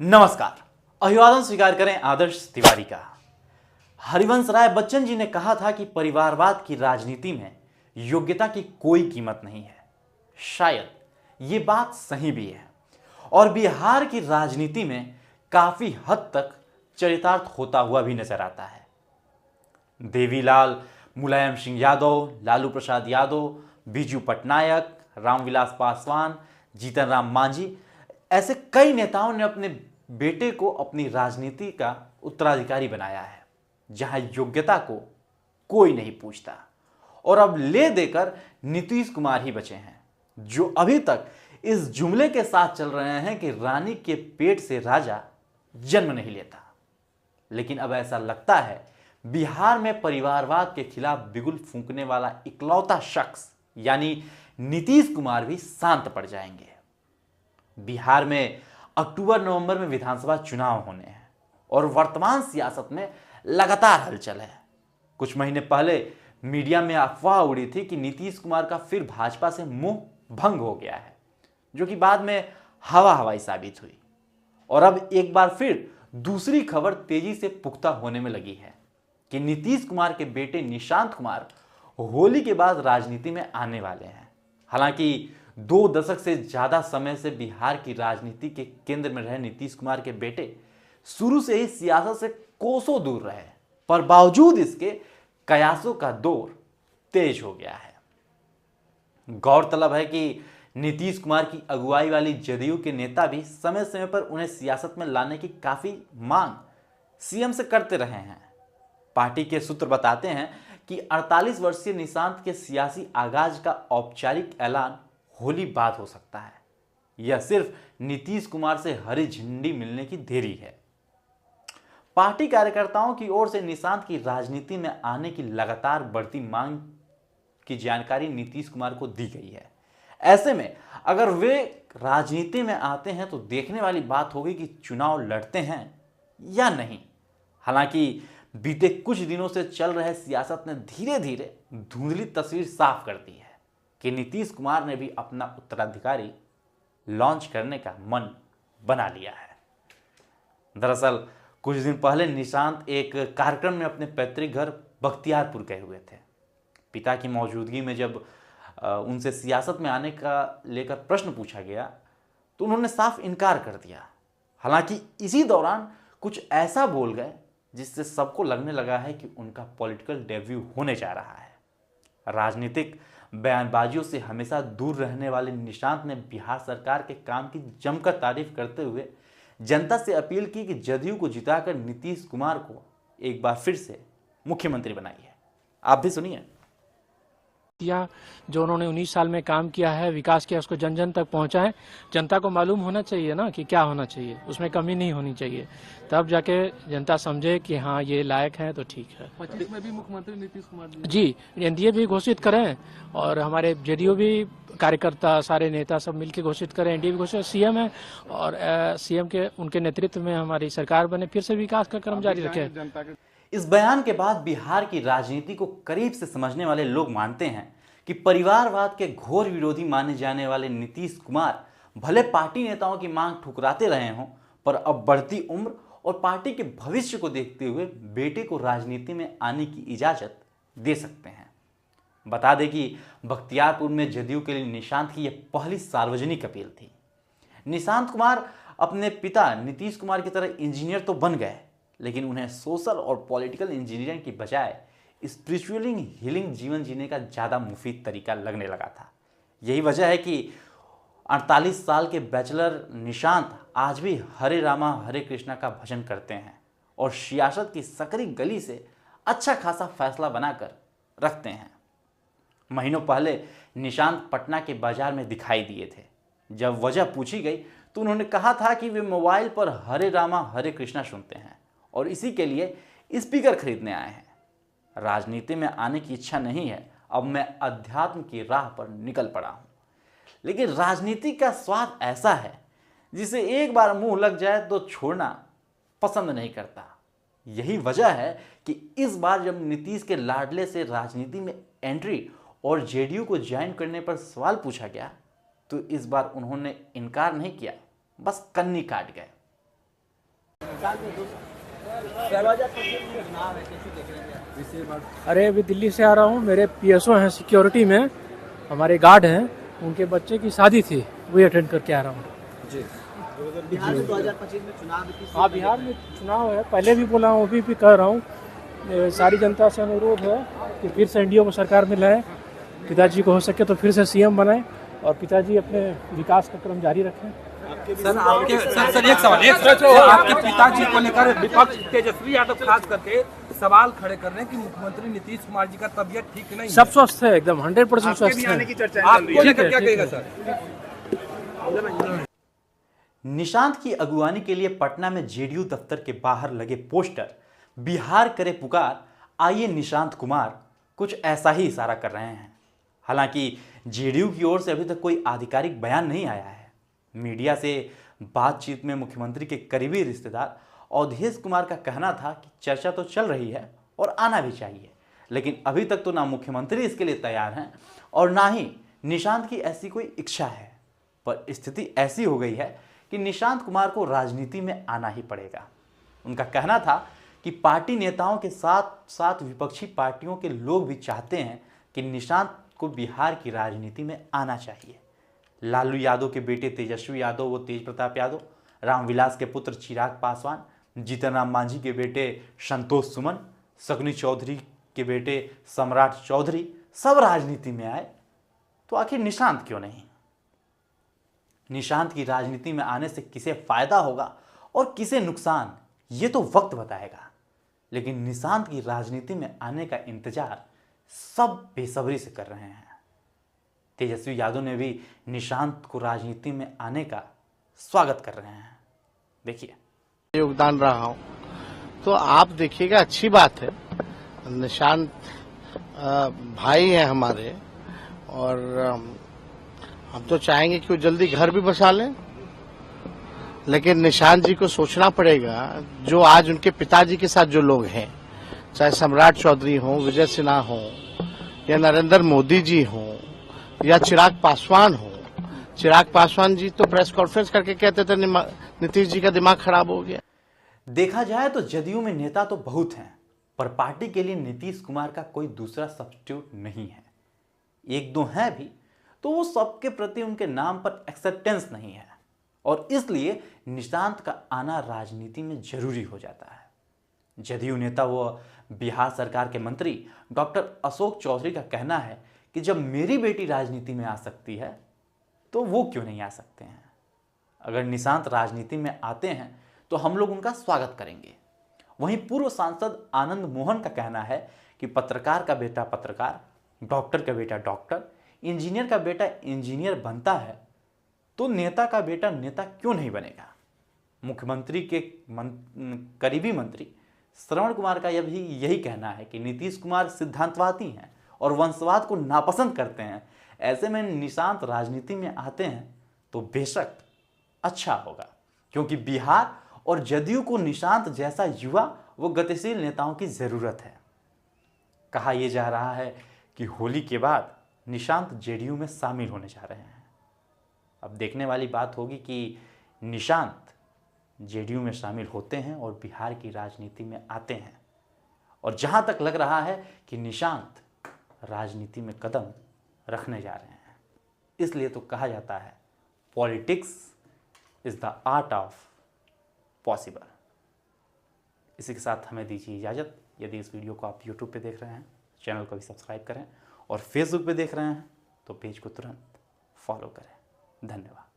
नमस्कार। अभिवादन स्वीकार करें आदर्श तिवारी का। हरिवंश राय बच्चन जी ने कहा था कि परिवारवाद की राजनीति में योग्यता की कोई कीमत नहीं है। शायद ये बात सही भी है और बिहार की राजनीति में काफी हद तक चरितार्थ होता हुआ भी नजर आता है। देवीलाल, मुलायम सिंह यादव, लालू प्रसाद यादव, बीजू पटनायक, रामविलास पासवान, जीतन राम मांझी ऐसे कई नेताओं ने अपने बेटे को अपनी राजनीति का उत्तराधिकारी बनाया है, जहां योग्यता को कोई नहीं पूछता। और अब ले देकर नीतीश कुमार ही बचे हैं, जो अभी तक इस जुमले के साथ चल रहे हैं कि रानी के पेट से राजा जन्म नहीं लेता। लेकिन अब ऐसा लगता है बिहार में परिवारवाद के खिलाफ बिगुल फूंकने वाला इकलौता शख्स यानी नीतीश कुमार भी शांत पड़ जाएंगे। बिहार में अक्टूबर-नवंबर में विधानसभा चुनाव होने हैं और वर्तमान सियासत में लगातार हलचल है। कुछ महीने पहले मीडिया में अफवाह उड़ी थी कि नीतीश कुमार का फिर भाजपा से मुंह भंग हो गया है, जो कि बाद में हवा हवाई साबित हुई। और अब एक बार फिर दूसरी खबर तेजी से पुख्ता होने में लगी है कि नीतीश कुमार के बेटे निशांत कुमार होली के बाद राजनीति में आने वाले हैं। हालांकि 2 दशक से ज्यादा समय से बिहार की राजनीति के केंद्र में रहे नीतीश कुमार के बेटे शुरू से ही सियासत से कोसों दूर रहे, पर बावजूद इसके कयासों का दौर तेज हो गया है। गौरतलब है कि नीतीश कुमार की अगुवाई वाली जदयू के नेता भी समय समय पर उन्हें सियासत में लाने की काफी मांग सीएम से करते रहे हैं। पार्टी के सूत्र बताते हैं कि 48 वर्षीय निशांत के सियासी आगाज का औपचारिक ऐलान होली बाद हो सकता है। यह सिर्फ नीतीश कुमार से हरी झंडी मिलने की देरी है। पार्टी कार्यकर्ताओं की ओर से निशांत की राजनीति में आने की लगातार बढ़ती मांग की जानकारी नीतीश कुमार को दी गई है। ऐसे में अगर वे राजनीति में आते हैं तो देखने वाली बात होगी कि चुनाव लड़ते हैं या नहीं। हालांकि बीते कुछ दिनों से चल रहे सियासत ने धीरे धीरे धुंधली तस्वीर साफ कर दी है कि नीतीश कुमार ने भी अपना उत्तराधिकारी लॉन्च करने का मन बना लिया है। दरअसल कुछ दिन पहले निशांत एक कार्यक्रम में अपने पैतृक घर बख्तियारपुर गए हुए थे। पिता की मौजूदगी में जब उनसे सियासत में आने का लेकर प्रश्न पूछा गया तो उन्होंने साफ इनकार कर दिया। हालांकि इसी दौरान कुछ ऐसा बोल गए जिससे सबको लगने लगा है कि उनका पॉलिटिकल डेब्यू होने जा रहा है। राजनीतिक बयानबाजियों से हमेशा दूर रहने वाले निशांत ने बिहार सरकार के काम की जमकर तारीफ करते हुए जनता से अपील की कि जदयू को जिताकर नीतीश कुमार को एक बार फिर से मुख्यमंत्री बनाइए। आप भी सुनिए। किया जो उन्होंने 19 साल में काम किया है, विकास किया, उसको जन जन तक पहुंचाएं। जनता को मालूम होना चाहिए ना कि क्या होना चाहिए, उसमें कमी नहीं होनी चाहिए। तब जाके जनता समझे कि हाँ ये लायक है तो ठीक है। 25 में भी मुख्यमंत्री नीतीश कुमार जी, एनडीए भी घोषित करें और हमारे जेडीयू भी कार्यकर्ता सारे नेता सब मिलकर घोषित करें। एनडीए भी घोषित, सीएम है और सीएम के उनके नेतृत्व में हमारी सरकार बने, फिर से विकास का क्रम जारी रखें। इस बयान के बाद बिहार की राजनीति को करीब से समझने वाले लोग मानते हैं कि परिवारवाद के घोर विरोधी माने जाने वाले नीतीश कुमार भले पार्टी नेताओं की मांग ठुकराते रहे हों, पर अब बढ़ती उम्र और पार्टी के भविष्य को देखते हुए बेटे को राजनीति में आने की इजाजत दे सकते हैं। बता दें कि बख्तियारपुर में जदयू के लिए निशांत की यह पहली सार्वजनिक अपील थी। निशांत कुमार अपने पिता नीतीश कुमार की तरह इंजीनियर तो बन गए, लेकिन उन्हें सोशल और पॉलिटिकल इंजीनियरिंग की बजाय स्पिरिचुअलिंग हीलिंग जीवन जीने का ज़्यादा मुफीद तरीका लगने लगा था। यही वजह है कि 48 साल के बैचलर निशांत आज भी हरे रामा हरे कृष्णा का भजन करते हैं और सियासत की सकरी गली से अच्छा खासा फैसला बनाकर रखते हैं। महीनों पहले निशांत पटना के बाजार में दिखाई दिए थे। जब वजह पूछी गई तो उन्होंने कहा था कि वे मोबाइल पर हरे रामा हरे कृष्णा सुनते हैं और इसी के लिए स्पीकर खरीदने आए हैं। राजनीति में आने की इच्छा नहीं है, अब मैं अध्यात्म की राह पर निकल पड़ा हूं। लेकिन राजनीति का स्वाद ऐसा है जिसे एक बार मुंह लग जाए तो छोड़ना पसंद नहीं करता। यही वजह है कि इस बार जब नीतीश के लाडले से राजनीति में एंट्री और जेडीयू को ज्वाइन करने पर सवाल पूछा गया तो इस बार उन्होंने इनकार नहीं किया, बस कन्नी काट गए। अरे अभी दिल्ली से आ रहा हूँ, मेरे पीएसओ हैं सिक्योरिटी में, हमारे गार्ड हैं, उनके बच्चे की शादी थी, वही अटेंड करके आ रहा हूँ। बिहार में 2025 में चुनाव है, हाँ, बिहार में चुनाव है, पहले भी बोला हूँ, अभी भी कह रहा हूँ, सारी जनता से अनुरोध है कि फिर से एनडीए को सरकार में लाए, पिताजी को हो सके तो फिर से सीएम बनाए और पिताजी अपने विकास का क्रम जारी रखें। सर एक सवाल आपके पिताजी को लेकर विपक्ष तेजस्वी यादव खास करके सवाल खड़े कर रहे हैं कि मुख्यमंत्री नीतीश कुमार जी का तबीयत ठीक नहीं सब स्वस्थ है, एकदम 100% स्वस्थ है। आपको लेकर क्या कहेगा सर? निशांत की अगुवानी के लिए पटना में जेडीयू दफ्तर के बाहर लगे पोस्टर बिहार करे पुकार, आइए निशांत कुमार कुछ ऐसा ही इशारा कर रहे हैं। हालांकि जेडीयू की ओर से अभी तक कोई आधिकारिक बयान नहीं आया है। मीडिया से बातचीत में मुख्यमंत्री के करीबी रिश्तेदार अवधेश कुमार का कहना था कि चर्चा तो चल रही है और आना भी चाहिए, लेकिन अभी तक तो ना मुख्यमंत्री इसके लिए तैयार हैं और ना ही निशांत की ऐसी कोई इच्छा है। पर स्थिति ऐसी हो गई है कि निशांत कुमार को राजनीति में आना ही पड़ेगा। उनका कहना था कि पार्टी नेताओं के साथ साथ विपक्षी पार्टियों के लोग भी चाहते हैं कि निशांत को बिहार की राजनीति में आना चाहिए। लालू यादव के बेटे तेजस्वी यादव व तेज प्रताप यादव, रामविलास के पुत्र चिराग पासवान, जीतन राम मांझी के बेटे संतोष सुमन, शकुनी चौधरी के बेटे सम्राट चौधरी सब राजनीति में आए, तो आखिर निशांत क्यों नहीं? निशांत की राजनीति में आने से किसे फायदा होगा और किसे नुकसान, ये तो वक्त बताएगा। लेकिन निशांत की राजनीति में आने का इंतजार सब बेसब्री से कर रहे हैं। तेजस्वी यादव ने भी निशांत को राजनीति में आने का स्वागत कर रहे हैं। देखिए, योगदान रहा हूं तो आप देखिएगा, अच्छी बात है। निशांत भाई है हमारे और हम तो चाहेंगे कि वो जल्दी घर भी बसा लें, लेकिन निशांत जी को सोचना पड़ेगा जो आज उनके पिताजी के साथ जो लोग हैं, चाहे सम्राट चौधरी हो, विजय सिन्हा हो, या नरेंद्र मोदी जी हो, या चिराग पासवान हो। चिराग पासवान जी तो प्रेस कॉन्फ्रेंस करके कहते थे नीतीश जी का दिमाग खराब हो गया। देखा जाए तो जदयू में नेता तो बहुत हैं, पर पार्टी के लिए नीतीश कुमार का कोई दूसरा सब्स्टिट्यूट नहीं है। एक दो हैं भी, तो वो सबके प्रति उनके नाम पर एक्सेप्टेंस नहीं है और इसलिए निशांत का आना राजनीति में जरूरी हो जाता है। जदयू नेता व बिहार सरकार के मंत्री डॉक्टर अशोक चौधरी का कहना है कि जब मेरी बेटी राजनीति में आ सकती है तो वो क्यों नहीं आ सकते हैं। अगर निशांत राजनीति में आते हैं तो हम लोग उनका स्वागत करेंगे। वहीं पूर्व सांसद आनंद मोहन का कहना है कि पत्रकार का बेटा पत्रकार, डॉक्टर का बेटा डॉक्टर, इंजीनियर का बेटा इंजीनियर बनता है तो नेता का बेटा नेता क्यों नहीं बनेगा। मुख्यमंत्री के करीबी मंत्री श्रवण कुमार का यह भी यही कहना है कि नीतीश कुमार सिद्धांतवादी हैं और वंशवाद को नापसंद करते हैं। ऐसे में निशांत राजनीति में आते हैं तो बेशक अच्छा होगा, क्योंकि बिहार और जदयू को निशांत जैसा युवा व गतिशील नेताओं की जरूरत है। कहा यह जा रहा है कि होली के बाद निशांत जेडीयू में शामिल होने जा रहे हैं। अब देखने वाली बात होगी कि निशांत जेडीयू में शामिल होते हैं और बिहार की राजनीति में आते हैं। और जहां तक लग रहा है कि निशांत राजनीति में कदम रखने जा रहे हैं, इसलिए तो कहा जाता है politics is the art of possible. इसी के साथ हमें दीजिए इजाज़त। यदि इस वीडियो को आप यूट्यूब पे देख रहे हैं, चैनल को भी सब्सक्राइब करें और फेसबुक पे देख रहे हैं तो पेज को तुरंत फॉलो करें। धन्यवाद।